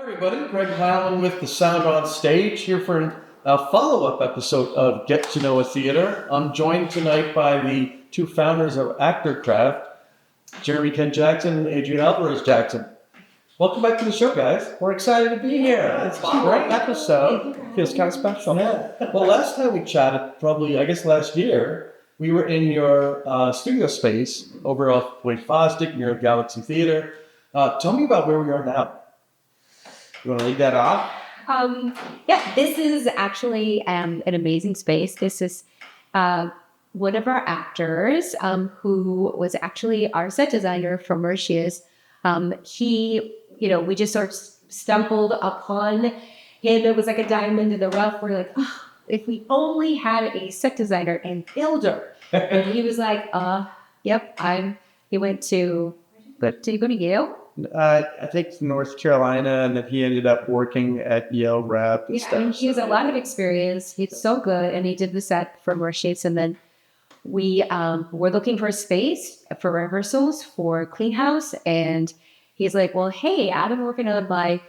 Hi everybody, Greg Howland with the Sound on Stage here for a follow-up episode of Get to Know a Theater. I'm joined tonight by the two founders of Actorcraft, Jeremy Ken Jackson and Adrianne Alvarez-Jackson. Welcome back to the show, guys. We're excited to be here. It's a great episode. Feels kind of special. Yeah. Well, last time we chatted, probably, I guess last year, we were in your studio space over off Wade Fosdick near Galaxy Theater. Tell me about where we are now. You want to lead that off? Yeah, this is actually an amazing space. This is one of our actors who was actually our set designer from Mauritius. We just sort of stumbled upon him. It was like a diamond in the rough. We're like, oh, if we only had a set designer and builder. And he was like, yep, he went to, did he go to Yale? I think North Carolina, and then he ended up working at Yale Rep. And stuff. And he has a lot of experience. He's so good, and he did the set for Mauritius. And then we were looking for a space for rehearsals for Clean House, and he's like, "Well, hey, I'm working on my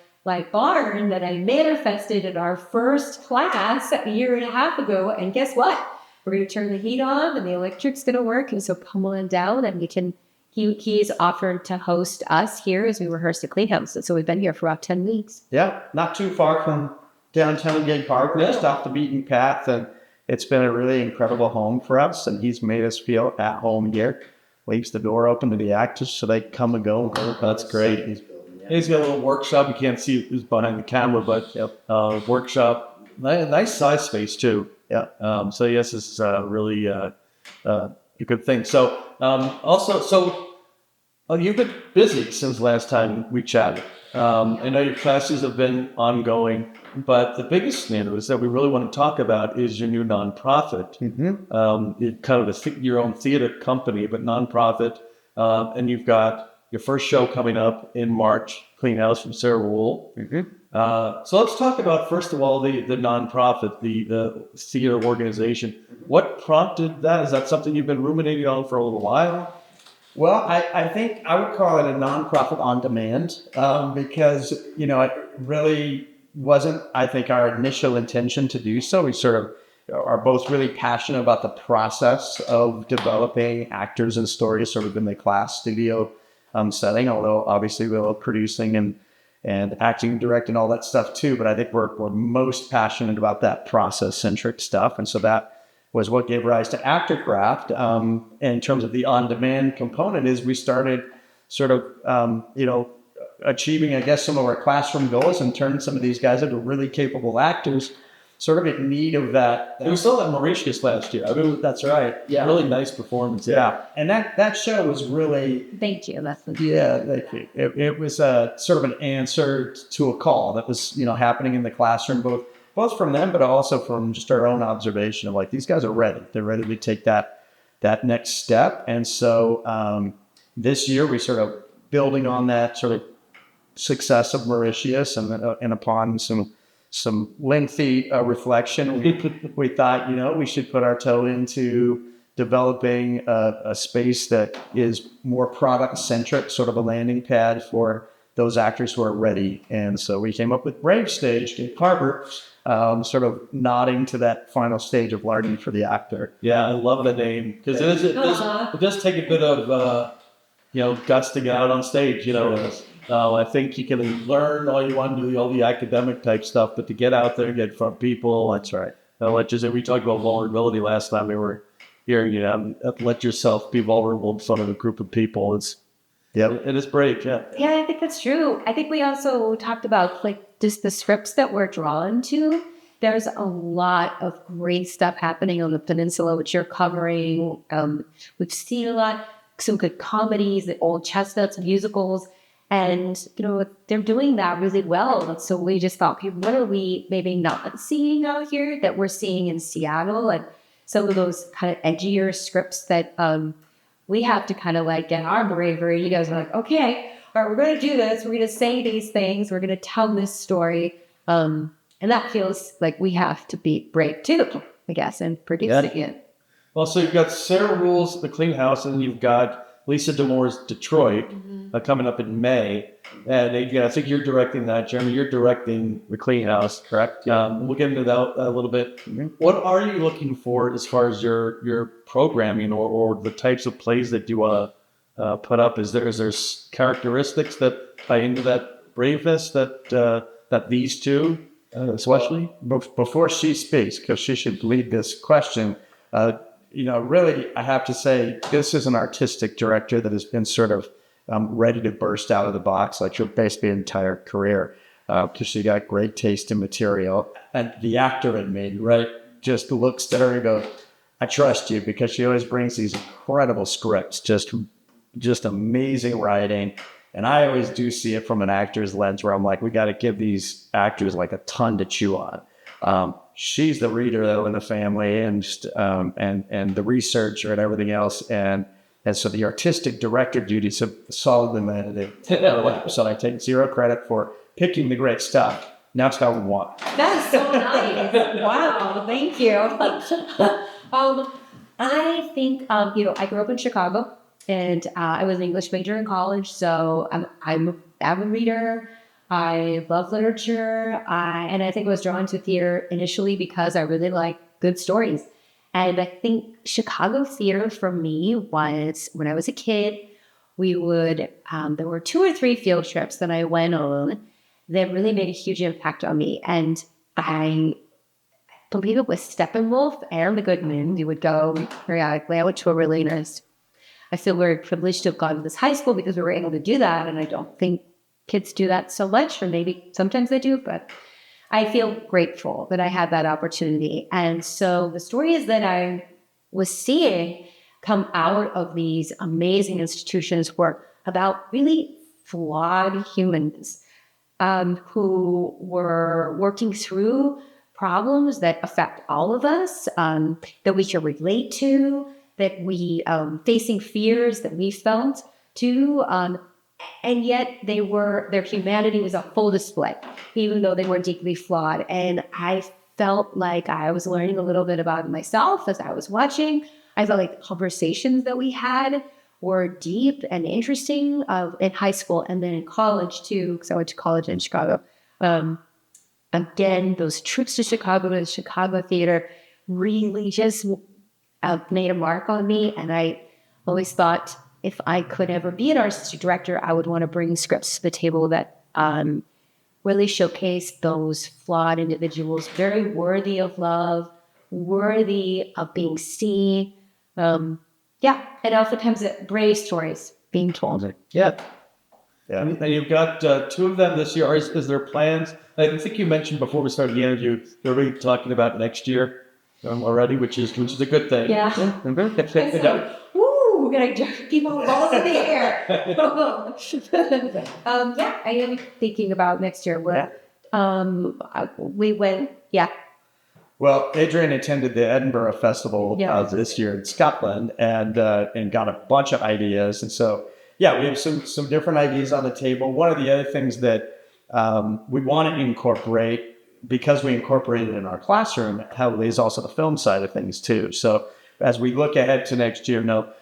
barn that I manifested in our first class a year and a half ago, and guess what? We're going to turn the heat on, and the electric's going to work, and so come on down, and we can." He's offered to host us here as we rehearse at Clean House. So we've been here for about 10 weeks. Yeah, not too far from downtown Gig Park, just off the beaten path. And it's been a really incredible home for us. And he's made us feel at home here. Leaves the door open to the actors so they come and go. That's great. He's got a little workshop. You can't see who's behind the camera, but workshop. Nice size space, too. Yeah. So, yes, this is really a good thing. So, you've been busy since last time we chatted. I know your classes have been ongoing, but the biggest news that we really want to talk about is your new nonprofit. Mm-hmm. It's kind of your own theater company, but nonprofit. And you've got your first show coming up in March, Clean House from Sarah Ruhl. Mm-hmm. So let's talk about, first of all, the nonprofit, the theater organization. What prompted that? Is that something you've been ruminating on for a little while? Well, I think I would call it a nonprofit on demand because, it really wasn't, I think, our initial intention to do so. We sort of are both really passionate about the process of developing actors and stories sort of in the class studio setting, although obviously we love producing and acting, directing, all that stuff too. But I think we're most passionate about that process-centric stuff. And so that was what gave rise to Actorcraft. In terms of the on-demand component is we started sort of, achieving, I guess, some of our classroom goals and turned some of these guys into really capable actors, sort of in need of that. We saw that in Mauritius last year. That's right. Yeah. Really nice performance. Yeah. And that show was really... Thank you. Thank you. It was sort of an answer to a call that was, happening in the classroom, both from them, but also from just our own observation of these guys are ready. They're ready to take that next step. And so this year we sort of building on that sort of success of Mauritius and upon some lengthy reflection, we thought, we should put our toe into developing a space that is more product centric, sort of a landing pad for those actors who are ready. And so we came up with Brave Stage in Harbor, sort of nodding to that final stage of learning for the actor. Yeah, I love the name because it does take a bit of guts to get out on stage. I think you can learn all you want to do, all the academic type stuff, but to get out there and get in front of people, that's right. We talked about vulnerability last time we were here. Let yourself be vulnerable in front of a group of people. It is brave. Yeah. Yeah, I think that's true. I think we also talked about just the scripts that we're drawn to. There's a lot of great stuff happening on the peninsula, which you're covering. We've seen a lot, some good comedies, the old chestnuts, musicals, and they're doing that really well. And so we just thought, okay, what are we maybe not seeing out here that we're seeing in Seattle, and some of those kind of edgier scripts that we have to kind of get our bravery. You guys are like, okay, all right, we're going to do this. We're going to say these things. We're going to tell this story. And that feels like we have to be brave too, I guess, in producing it. Well, so you've got Sarah Ruhl's The Clean House, and you've got Lisa D'Amour's Detroit coming up in May. And I think you're directing that, Jeremy. You're directing The Clean House, correct? We'll get into that a little bit. What are you looking for as far as your programming or the types of plays that you want to put up? Is there characteristics that tie into that braveness that these two, especially? Before she speaks, because she should lead this question, really, I have to say, this is an artistic director that has been sort of ready to burst out of the box, like your basically entire career, because she got great taste in material. And the actor in me, right, just looks at her and goes, I trust you, because she always brings these incredible scripts, just amazing writing. And I always do see it from an actor's lens where I'm like, we got to give these actors like a ton to chew on. She's the reader though in the family and the researcher and everything else. And so the artistic director duties have solidly landed in. So I take zero credit for picking the great stuff. Now it's how we want. That is so nice. Wow, thank you. I think, I grew up in Chicago, and I was an English major in college, so I'm an avid reader. I love literature, and I think I was drawn to theater initially because I really like good stories. And I think Chicago theater for me was, when I was a kid, we would, there were 2 or 3 field trips that I went on that really made a huge impact on me. And I believe it was Steppenwolf and The Good Men. We would go periodically. I went to a really nice, I feel very privileged to have gone to this high school because we were able to do that. And I don't think kids do that so much, or maybe sometimes they do, but I feel grateful that I had that opportunity. And so the stories that I was seeing come out of these amazing institutions were about really flawed humans who were working through problems that affect all of us, that we can relate to, that we facing fears that we felt too. And yet their humanity was a full display, even though they were deeply flawed. And I felt like I was learning a little bit about myself as I was watching. I felt like the conversations that we had were deep and interesting in high school and then in college too, because I went to college in Chicago. Again, those trips to the Chicago theater really just made a mark on me. And I always thought, if I could ever be an artistic director, I would want to bring scripts to the table that really showcase those flawed individuals, very worthy of love, worthy of being seen. And oftentimes brave stories being told. Yeah. And you've got 2 of them this year. Is there plans? I think you mentioned before we started the interview, they're really talking about next year already, which is a good thing. Yeah. We're going to keep on balls in the air. I am thinking about next year. We went, Well, Adrianne attended the Edinburgh Festival this year in Scotland and got a bunch of ideas. And so, we have some different ideas on the table. One of the other things that we want to incorporate, because we incorporate it in our classroom heavily, is also the film side of things too. So as we look ahead to next year, no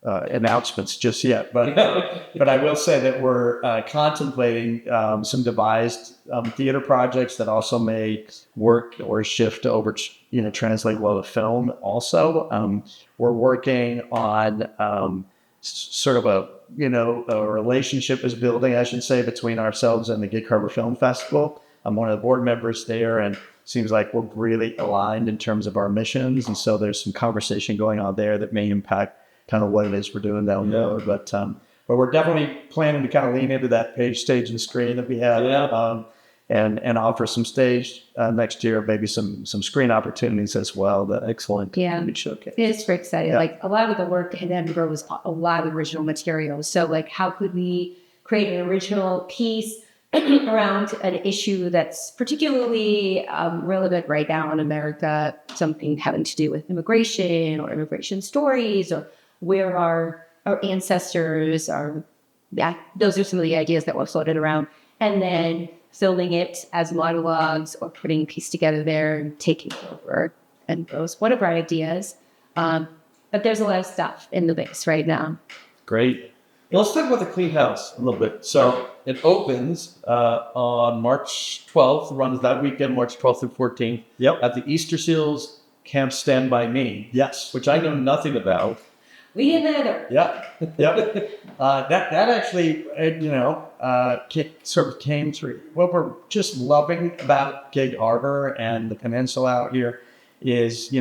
announcements just yet, but I will say that we're contemplating some devised theater projects that also may work or shift over, translate well to film. Also, we're working on sort of a relationship is building, I should say, between ourselves and the Gig Harbor Film Festival. I'm one of the board members there, and seems like we're really aligned in terms of our missions. And so there's some conversation going on there that may impact kind of what it is we're doing down there. But we're definitely planning to kind of lean into that page, stage, and screen that we have, and offer some stage next year, maybe some screen opportunities as well. That excellent. Yeah. Showcase. It is very exciting. Like a lot of the work in Edinburgh was a lot of original materials. So like, how could we create an original piece around an issue that's particularly relevant right now in America, something having to do with immigration or immigration stories, or where our ancestors are. Yeah, those are some of the ideas that were floated around. And then filming it as monologues or putting a piece together there and taking over. And those, one of our ideas but there's a lot of stuff in the base right now. Great. Now let's talk about the Clean House a little bit. So it opens on March 12th, runs that weekend, March 12th through 14th. Yep. At the Easter Seals Camp Stand By Me. Yes. Which I know nothing about. We didn't either. Yeah, yep. That actually, sort of came through. What we're just loving about Gig Harbor and the peninsula out here is,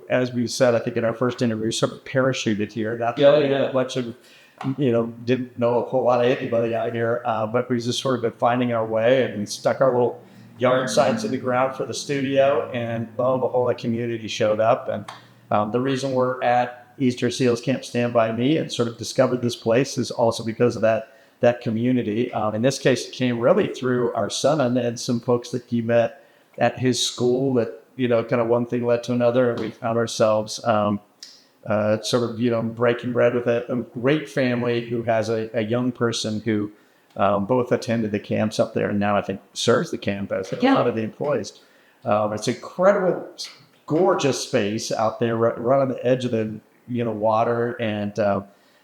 as we said, I think in our first interview, sort of parachuted here. Not much of, didn't know a whole lot of anybody out here, but we just sort of been finding our way, and we stuck our little yard signs in the ground for the studio, and lo and behold, the community showed up. And the reason we're at Easter Seals Camp Stand By Me and sort of discovered this place is also because of that community. In this case, it came really through our son and some folks that he met at his school that, kind of one thing led to another. And we found ourselves breaking bread with a great family who has a young person who both attended the camps up there and now I think serves the camp as a lot of the employees. It's incredible, gorgeous space out there right on the edge of the water, and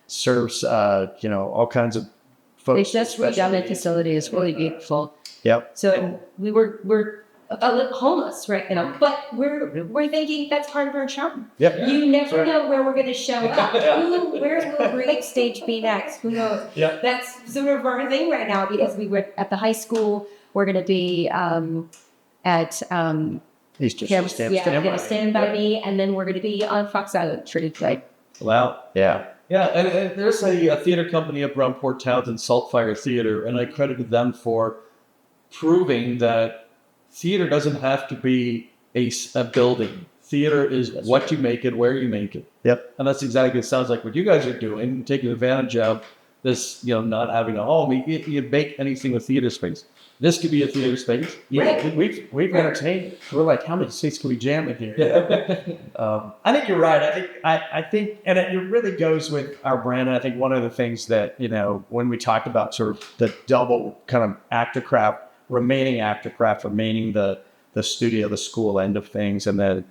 serves all kinds of folks. They just redone the facility. It's really beautiful. Yep. So we're a little homeless right now, but we're thinking that's part of our charm. Yep. You never know where we're going to show up. Where will Great Stage be next? Who knows? Yep. That's sort of our thing right now because we were at the high school. We're going to be at Easter camps. Stand We're going By. to stand by me, and then we're going to be on Fox Island. Pretty Wow. Yeah. Yeah, and there's a theater company up around Port Townsend, Saltfire Theater, and I credited them for proving that theater doesn't have to be a building. Theater is what you make it, where you make it. Yep. And that's exactly, it sounds like what you guys are doing, taking advantage of this, not having a home. You make anything with theater space. This could be a theater space. Yeah, we've entertained. We're like, how many seats can we jam in here? I think you're right. I think, and it really goes with our brand. And I think one of the things that when we talked about sort of the double kind of Actorcraft, remaining the studio, the school end of things, and then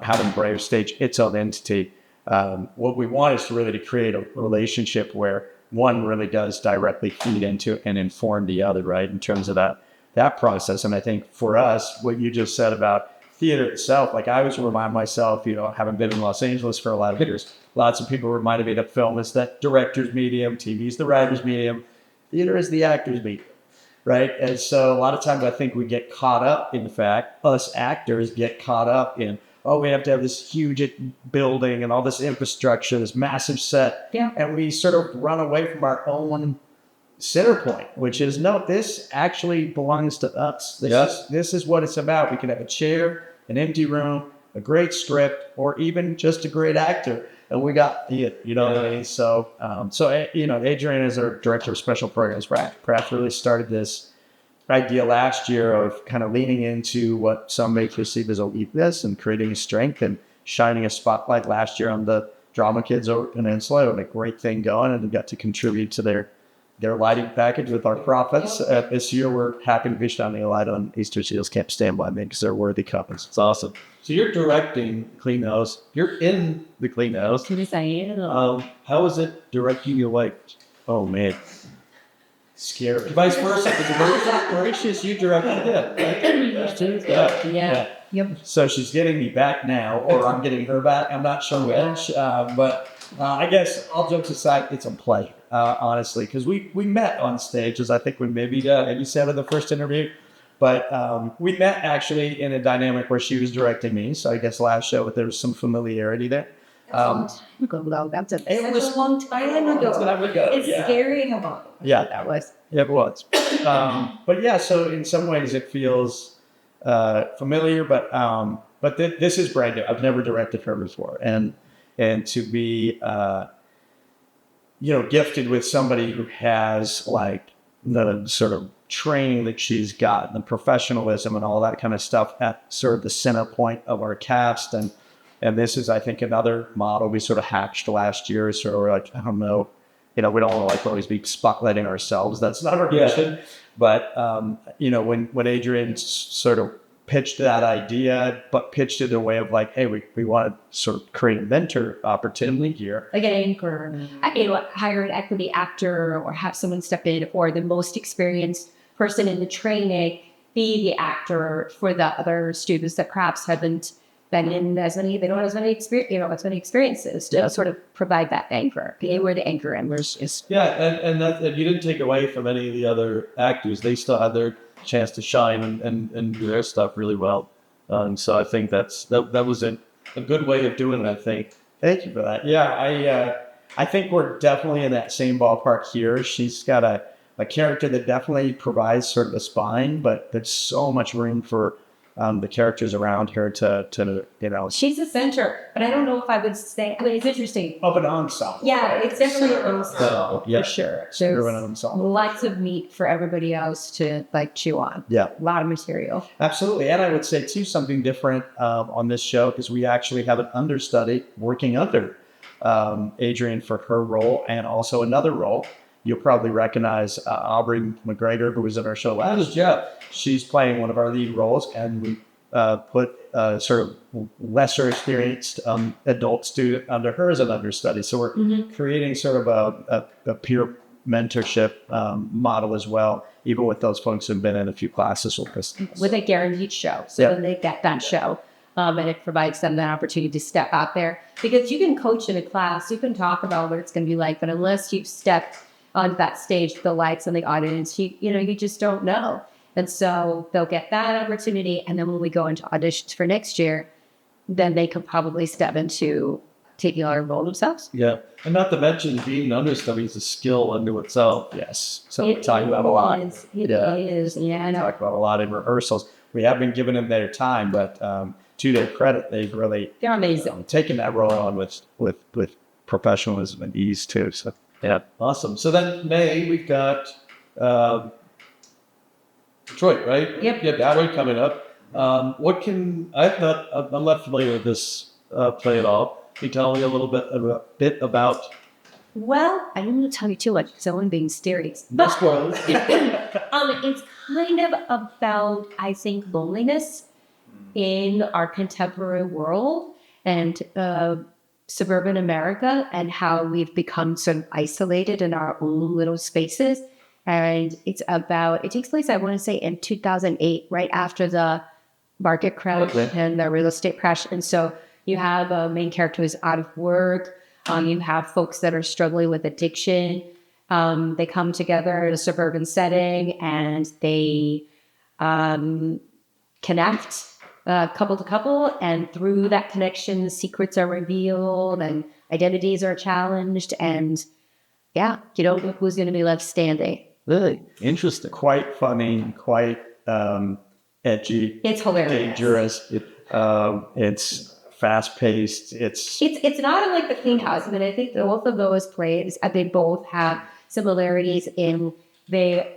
having Brave Stage its own entity. What we want is to create a relationship where one really does directly feed into and inform the other, right, in terms of that process. And I think for us, what you just said about theater itself, like I always remind myself, having been in Los Angeles for a lot of years, lots of people reminded me that film is that director's medium, TV is the writer's medium, theater is the actor's medium, right? And so a lot of times I think we get caught up, in fact, us actors get caught up in, we have to have this huge building and all this infrastructure, this massive set. Yeah. And we sort of run away from our own center point, which is, no, this actually belongs to us. This is what it's about. We can have a chair, an empty room, a great script, or even just a great actor. And we got it, what I mean? So, Adrianne is our director of special programs. Pratt really started this idea last year of kind of leaning into what some may perceive as a weakness and creating a strength and shining a spotlight last year on the drama kids over Peninsula, and a great thing going, and we got to contribute to their lighting package with our profits. This year, we're happy to be shining a light on Easter Seals Camp Stand By Me because they're worthy couples. It's awesome. So you're directing Clean House. You're in the Clean House. Yes, I am. How is it directing your wife? Oh, man. Scary. Vice versa. Mauritius, you directed it. Yeah. Yep. So she's getting me back now, or I'm getting her back. I'm not sure which. But I guess, all jokes aside, it's a play, honestly, because we met on stage, as I think we maybe said in the first interview. But we met actually in a dynamic where she was directing me. So I guess last show there was some familiarity there. That's a long time ago. It's scary how long. Yeah, that was. Yeah, it was. But yeah, so in some ways it feels familiar, but this is brand new. I've never directed her before, and to be gifted with somebody who has like the sort of training that she's got, the professionalism and all that kind of stuff at sort of the center point of our cast, and this is, I think, another model we sort of hatched last year. So we're like, I don't know, we don't want to always be spotlighting ourselves. That's not our mission. But when Adrianne sort of pitched that idea, but pitched it in a way of like, hey, we want to sort of create a mentor opportunity here. Like an anchor, hire an equity actor or have someone step in, or the most experienced person in the training be the actor for the other students that perhaps haven't been in as many, they don't have as many experiences to sort of provide that anchor. They were the anchor, and And you didn't take away from any of the other actors. They still had their chance to shine and do their stuff really well. So I think that was a good way of doing it, I think. Thank you for that. Yeah, I think we're definitely in that same ballpark here. She's got a character that definitely provides sort of a spine, but there's so much room for the characters around her to she's the center, but I don't know if I would say. I mean, it's interesting. Of an ensemble. Yeah, it's definitely an ensemble yeah. for sure. Through an There's ensemble. lots of meat for everybody else to like chew on. Yeah. A lot of material. Absolutely. And I would say, too, something different on this show, because we actually have an understudy working under Adrianne for her role, and also another role. You'll probably recognize Aubrey McGregor, who was in our show last year. She's playing one of our lead roles, and we put sort of lesser experienced adult student under her as an understudy. So we're creating sort of a peer mentorship model as well, even with those folks who've been in a few classes with us. With a guaranteed show. So then they get that show. And it provides them that opportunity to step out there. Because you can coach in a class, you can talk about what it's going to be like, but unless you've stepped on that stage, the lights and the audience, you just don't know. And so they'll get that opportunity. And then when we go into auditions for next year, then they could probably step into taking on a role themselves. Yeah. And not to mention being an understudy is a skill unto itself. Yes. So we talk about a lot. It is. Yeah, I know. Talk about a lot in rehearsals. We have been giving them their time, but to their credit, they've really They're amazing. taken that role on with professionalism and ease too. So yeah. Awesome. So then May, we've got Detroit, right? Yep. Yeah, Detroit coming up. I'm not familiar with this play at all. Can you tell me a little bit about? Well, I don't want to tell you too much because I want to be mysterious. No spoilers. It's kind of about, I think, loneliness in our contemporary world and suburban America, and how we've become sort of isolated in our own little spaces. And it takes place, I want to say, in 2008, right after the market crash and the real estate crash. And so you have a main character who's out of work. You have folks that are struggling with addiction. They come together in a suburban setting, and they connect couple to couple. And through that connection, secrets are revealed and identities are challenged. And yeah, you don't know who's going to be left standing. Really interesting. Quite funny, quite edgy. It's hilarious. Dangerous. It's fast-paced. It's not unlike the Clean House. I mean, I think both of those plays, they both have similarities in they're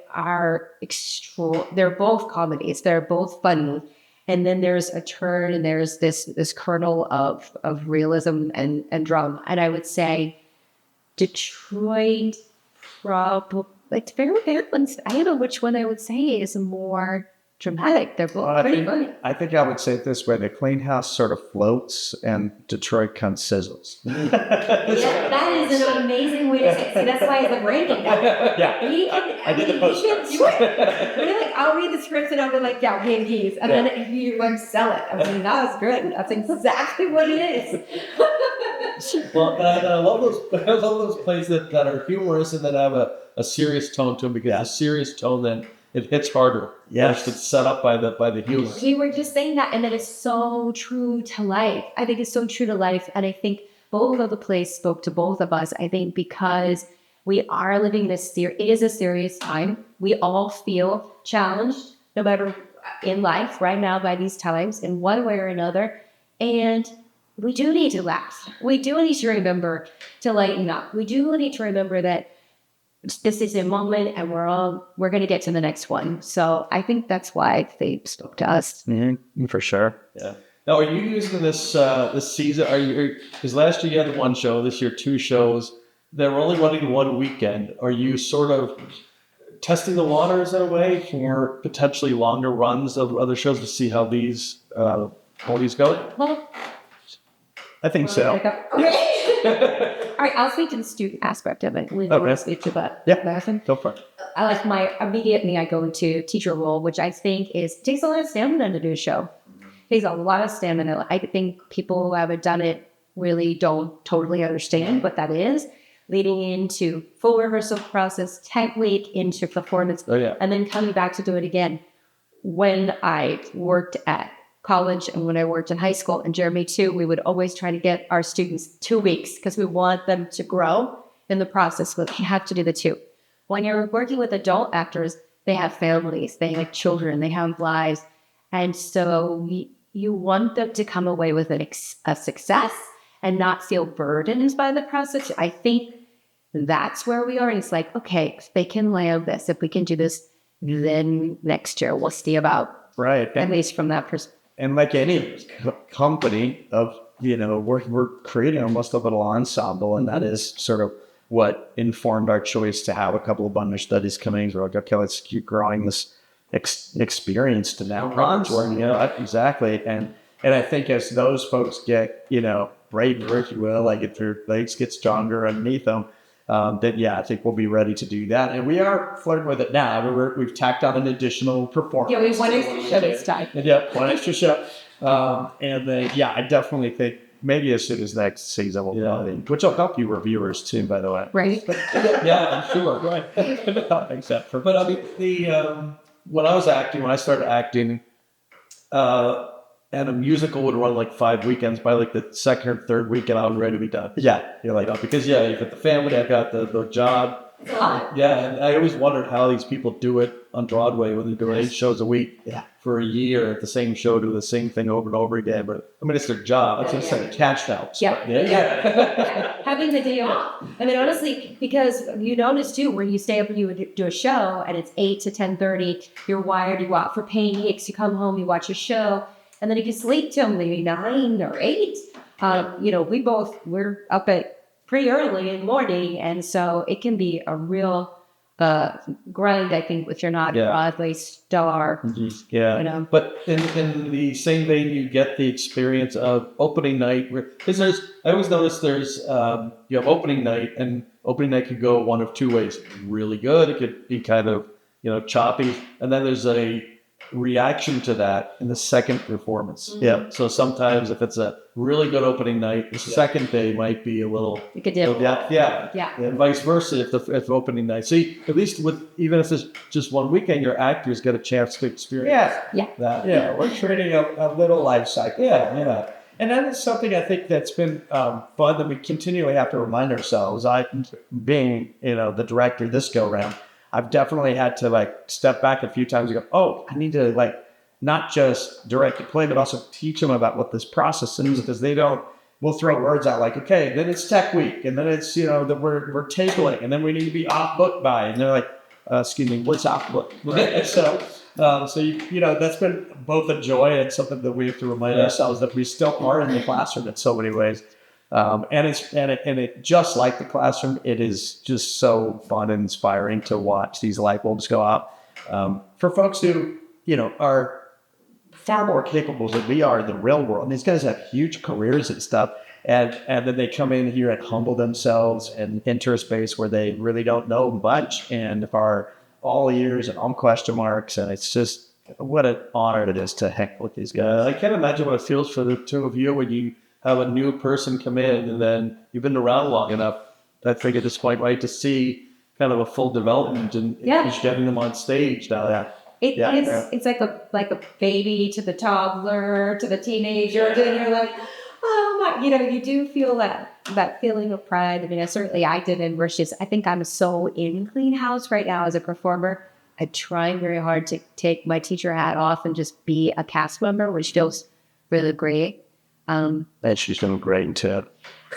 both comedies. They're both funny. And then there's a turn, and there's this kernel of realism and drama. And I would say Detroit probably, it's very balanced. I don't know which one I would say is more dramatic. They're both pretty funny. I think I would say it this way: the Clean House sort of floats, and Detroit comes sizzles. Yeah, that is an amazing way to say it. See, that's why it's a branding. Yeah, I did the post. Really, like, I'll read the scripts and I'll be like, yeah, PMPs. And then if you like sell it, I mean, that was good. That's exactly what it is. Well, and I love those plays that are humorous and that have a serious tone to them, because a serious tone then it hits harder. Yes, it's set up by the humor. We were just saying that, and that is so true to life. I think it's so true to life, and I think both of the plays spoke to both of us. I think because we are living it is a serious time. We all feel challenged, no matter in life right now by these times in one way or another, and we do need to laugh. We do need to remember to lighten up. We do need to remember that this is a moment, and we're going to get to the next one. So I think that's why they spoke to us. Mm-hmm, for sure. Yeah. Now, are you using this season? Because last year you had one show, this year 2 shows. They're only running one weekend. Are you sort of testing the waters in a way for potentially longer runs of other shows to see how these go? Well, I think so. all right, I'll speak to the student aspect of it. We will speak to that. Yeah, go for it. I like my immediate me. I go into teacher role, which I think takes a lot of stamina to do a show. Takes a lot of stamina. I think people who haven't done it really don't totally understand what that is. Leading into full rehearsal process, 10 week into performance, and then coming back to do it again. When I worked at college and when I worked in high school, and Jeremy too, we would always try to get our students 2 weeks because we want them to grow in the process, but you have to do the 2. When you're working with adult actors, they have families, they have children, they have lives. And so you want them to come away with a success and not feel burdened by the process. I think that's where we are. And it's like, okay, if they can land this, if we can do this, then next year we'll see about, at least from that perspective. And like any company of, we're creating almost a little ensemble, and that is sort of what informed our choice to have a couple of understudies coming. We're like, okay, let's keep growing this experience to now run. Exactly. And I think as those folks get, braver, if you will, like if their legs get stronger underneath them, then I think we'll be ready to do that. And we are flirting with it now. We've tacked on an additional performance. Yeah, we have one extra show this time. One extra show. And then, I definitely think maybe as soon as next season we'll be in, which will help you reviewers too, by the way. Right. I'm sure. Right. Except for, but I mean, when I started acting, and a musical would run like 5 weekends. By like the second or third weekend, I was ready to be done. you're like, Because you've got the family, I've got the job. And I always wondered how these people do it on Broadway when they're doing 8 shows a week for a year at the same show, do the same thing over and over again. But I mean, it's their job. That's just like cash helps. Having the day off. I mean, honestly, because you notice too, where you stay up and you would do a show and it's 8 to 10:30, you're wired, you go out for pancakes, you come home, you watch a show. And then you can sleep till maybe 9 or 8. We're up at pretty early in the morning. And so it can be a real grind, I think, if you're not a Broadway star. Mm-hmm. But in the same vein, you get the experience of opening night. Because I always notice there's, you have opening night, and opening night could go one of 2 ways. Really good. It could be kind of, choppy. And then there's a reaction to that in the second performance. So sometimes if it's a really good opening night, the second day might be a little. You could do. And vice versa if the opening night. See, at least even if it's just one weekend, your actors get a chance to experience that. We're creating a little life cycle. And that is something I think that's been fun that we continually have to remind ourselves. Being the director this go round, I've definitely had to step back a few times and go, I need to not just direct the play, but also teach them about what this process is, because we'll throw words out like, okay, then it's tech week, and then it's, that we're tabling, and then we need to be off book by, and they're like, excuse me, what's off book? So that's been both a joy and something that we have to remind ourselves that we still are in the classroom in so many ways. And it just like the classroom, it is just so fun and inspiring to watch these light bulbs go out for folks who are far more capable than we are in the real world. And these guys have huge careers and stuff, and then they come in here and humble themselves and enter a space where they really don't know much and are all ears and all question marks. And it's just what an honor it is to hang with these guys. I can't imagine what it feels for the two of you when you have a new person come in and then you've been around long enough. I think at this point, right, to see kind of a full development and just getting them on stage now. It's like a baby to the toddler to the teenager, and you're like, oh my, you do feel that feeling of pride. I mean, I did in Mauritius. I think I'm so in Clean House right now as a performer. I'm trying very hard to take my teacher hat off and just be a cast member, which feels really great. And she's doing great too.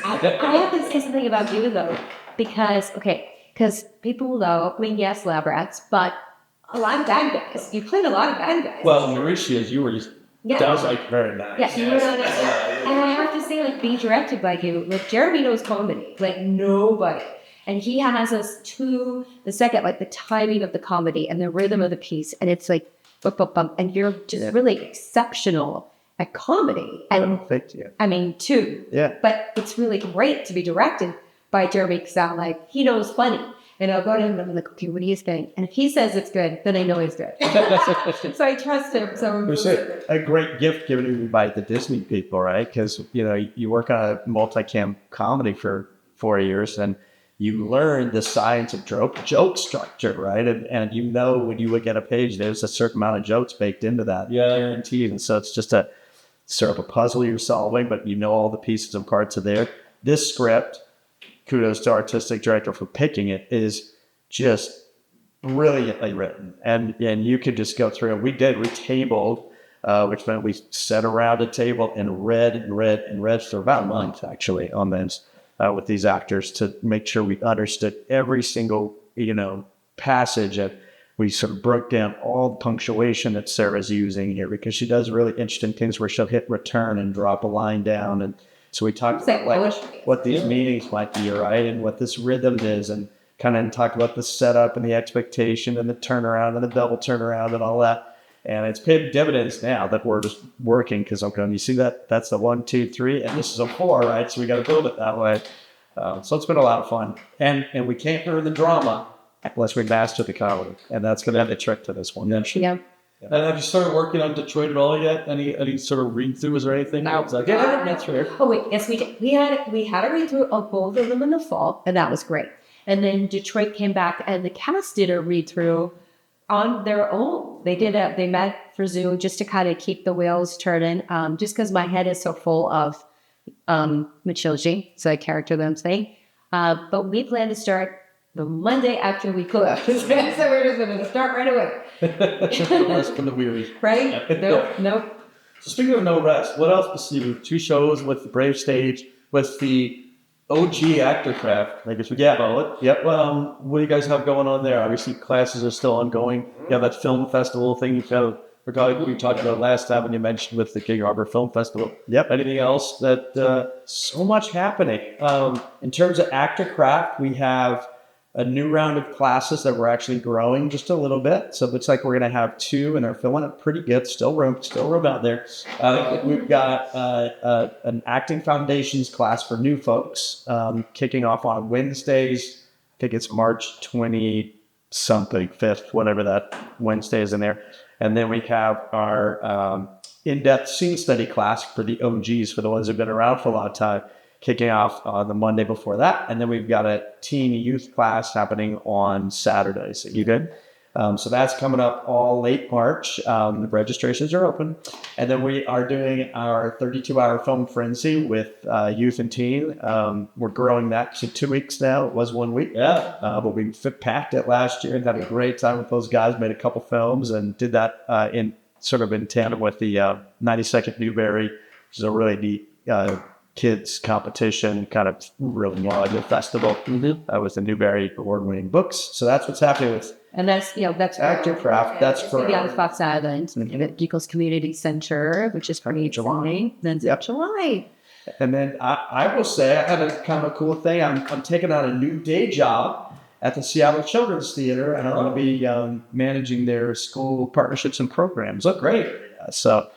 I have to say something about you though, because people know, yes, lab rats, but a lot of bad guys. You played a lot of bad guys. Well, Mauritius, you were just, that was very nice. Yes, you were not. And I have to say, being directed by you, Jeremy knows comedy, nobody. And he has us to the second, like the timing of the comedy and the rhythm of the piece. And it's like, bump, bump, bump. And you're just really exceptional at comedy. And Thank you. I mean, too. Yeah. But it's really great to be directed by Jeremy because I'm like, he knows funny. And I'll go to him and I'm like, okay, what do you think? And if he says it's good, then I know he's good. So I trust him. So It was a great gift given to me by the Disney people, right? Because, you work on a multicam comedy for 4 years and you learn the science of joke structure, right? And when you look at a page, there's a certain amount of jokes baked into that. Yeah. Guaranteed. And so it's just a sort of a puzzle you're solving, but all the pieces and parts are there. This script, kudos to artistic director for picking it, is just brilliantly written. And you could just go through it. We tabled, which meant we sat around a table and read for about a month, actually, on this with these actors to make sure we understood every single, passage. And we sort of broke down all the punctuation that Sarah's using here because she does really interesting things where she'll hit return and drop a line down. And so we talked about what these meanings might be, right? And what this rhythm is, and kind of talk about the setup and the expectation and the turnaround and the double turnaround and all that. And it's paid dividends now that we're just working because you see that's the 1, 2, 3, and this is a 4, right? So we got to build it that way. So it's been a lot of fun. And we can't learn the drama unless we master the comedy. And that's going to be the trick to this one. Yeah. And have you started working on Detroit at all yet? Any sort of read-throughs or anything? No. That's fair. Oh, wait. Yes, we did. We had a read-through of both of them in the fall, and that was great. And then Detroit came back, and the cast did a read-through on their own. They met for Zoom just to kind of keep the wheels turning, just because my head is so full of Michilji, it's a character that I'm saying. But we plan to start the Monday after we close. So we're just going to start right away. No rest from the weary. Right? Nope. So speaking of no rest, what else? You 2 shows with the Brave Stage, with the OG Actorcraft, I guess we can call it. Yep. What do you guys have going on there? Obviously, classes are still ongoing. You have that film festival thing you we talked about last time when you mentioned with the King Harbor Film Festival. Yep. Anything else that... So much happening. In terms of Actorcraft, we have a new round of classes that we're actually growing just a little bit. So it looks like we're going to have 2, and they're filling up pretty good. Still room out there. We've got an acting foundations class for new folks kicking off on Wednesdays. I think it's March 20-something, 5th, whatever that Wednesday is in there. And then we have our in-depth scene study class for the OGs, for the ones who've been around for a long time, kicking off on the Monday before that. And then we've got a teen youth class happening on Saturdays. You good? So that's coming up all late March. The registrations are open. And then we are doing our 32-hour film frenzy with youth and teen. We're growing that to 2 weeks now. It was 1 week. Yeah. But we packed it last year and had a great time with those guys, made a couple films and did that in tandem with the 92nd Newberry, which is a really neat kids competition, kind of really large festival with the Newbery award-winning books. So that's what's happening with And that's Actorcraft. That's for on Fox Island, Eagles Community Center, which is pretty exciting. Then July. And then I will say I had a kind of a cool thing. I'm taking on a new day job at the Seattle Children's Theater, and I'm going to be managing their school partnerships and programs. Look great. So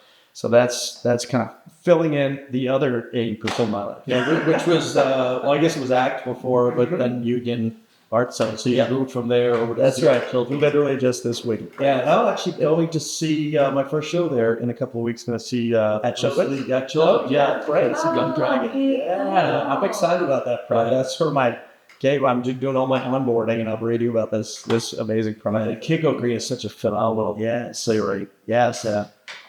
that's kind of filling in the other 80% of my life. Yeah, which was, I guess it was ACT before, but then Union Art Center. So you moved from there over to That's right. Children. Literally just this week. Yeah, and I'll actually going to see my first show there in a couple of weeks. Going to see At Children? At Children. Yeah, great. It's a Young Dragon. Yeah, I'm excited about that project. That's for my game. I'm doing all my onboarding, and I'll read you about this amazing project. Kiko Green is such a phenomenal series. Yes,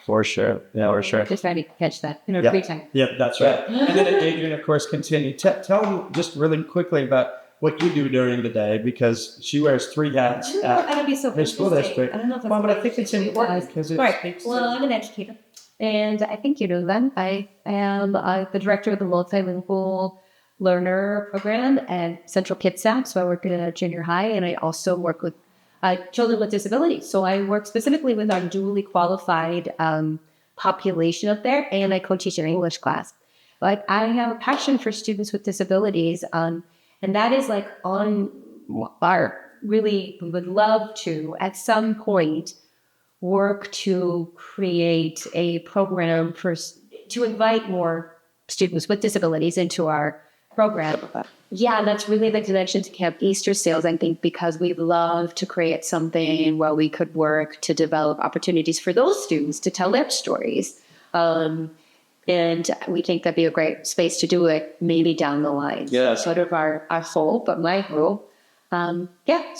for sure. Yeah, for sure. Just trying to catch that in our Yeah. free time. Yep, that's right. And then Adrianne, of course, continue. Tell them just really quickly about what you do during the day, because she wears 3 hats I don't be so her school district. I don't know if that's Well, but I think it's important because it right. speaks Well, I'm an educator, and I think you know that. I am the director of the multilingual learner program at Central Kitsap. So I work at a junior high, and I also work with children with disabilities. So I work specifically with our dually qualified population up there, and I co-teach an English class. But I have a passion for students with disabilities, and And that is like on our really would love to, at some point, work to create a program to invite more students with disabilities into our program. Yeah, that's really the connection to Camp Easter Sales, I think, because we'd love to create something where we could work to develop opportunities for those students to tell their stories. And we think that'd be a great space to do it maybe down the line. Yeah. Sort of our goal, but my goal. So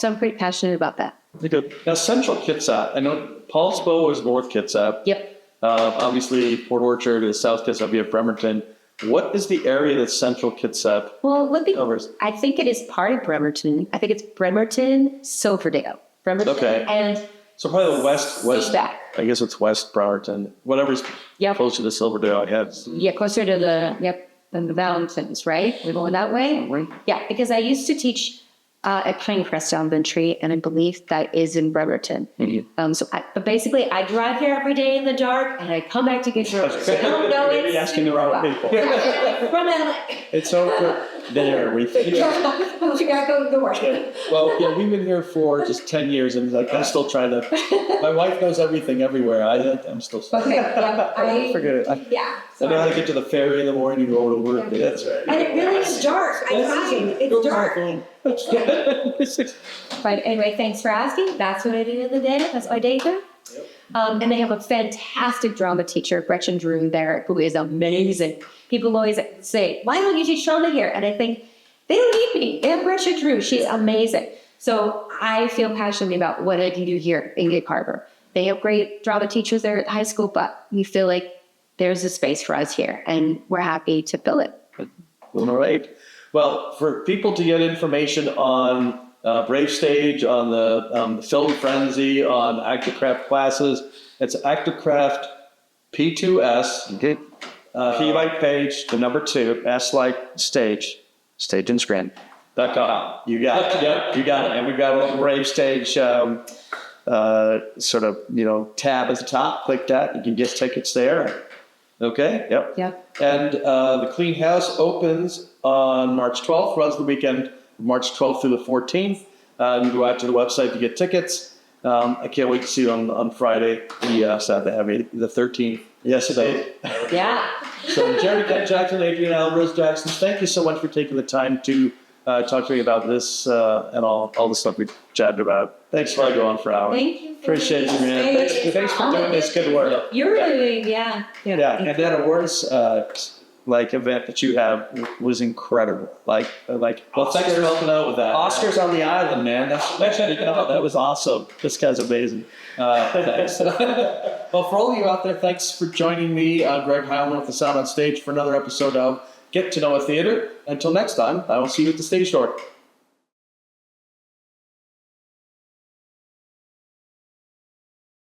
I'm pretty passionate about that. Good. Now, Central Kitsap. I know Paulsbo is North Kitsap. Yep. Obviously, Port Orchard is South Kitsap. We have Bremerton. What is the area that Central Kitsap Well, covers? I think it is part of Bremerton. I think it's Bremerton, Silverdale. Bremerton, Okay. and So probably the west. back. I guess it's West Bremerton. Whatever's Yep. closer to Silverdale, I guess. Yeah, closer to the mountains, right? We're going that way? Yeah, because I used to teach at Pinecrest Elementary, and I believe that is in Bremerton. But basically, I drive here every day in the dark, and I come back to get drunk. So I don't know Maybe it's asking the wrong people. from LA. It's over there. We gotta go north. Well, yeah, we've been here for just 10 years, and like I'm still trying to. My wife knows everything everywhere. I'm still. Okay, yeah, Forget it. I know how to get to the ferry in the morning and go over to work. That's right. And it really is dark. It's dark. But anyway, thanks for asking. That's what I do in the day. That's my day job. And they have a fantastic drama teacher, Gretchen Drew, there, who is amazing. People always say, why don't you teach drama here? And I think, they don't need me. They have Gretchen Drew. She's amazing. So I feel passionate about what I can do here in Gig Harbor. They have great drama teachers there at high school, but we feel like there's a space for us here, and we're happy to fill it. All right. Well, for people to get information on Brave Stage, on the Film Frenzy, on Actorcraft classes, it's Actorcraft P2S. Okay. P like page, the number 2, S like stage and screen. .com. You got it. Yep, you got it. And we've got a little Brave Stage sort of, tab at the top. Click that. You can get tickets there. Okay. Yep. Yeah. And the Clean House opens on March 12th, runs the weekend, March 12th through the 14th. You can go out to the website to get tickets. I can't wait to see you on Friday, the 13th. Yes, it is. Yeah. So Jerry Jackson, Adrianne, Alvarez-Jackson, thank you so much for taking the time to talk to me about this and all the stuff we chatted about. Thanks for going on for hours. Thank you. Appreciate you, man. Thanks for doing this good work. You're doing, yeah. Yeah, and that awards event that you have was incredible. Well, thanks for helping out with that. Oscars on the island, man. That was awesome. This guy's amazing. Thanks. Well, for all of you out there, thanks for joining me, Greg Heilman with the Sound on Stage for another episode of Get to Know a Theater. Until next time, I will see you at the stage door.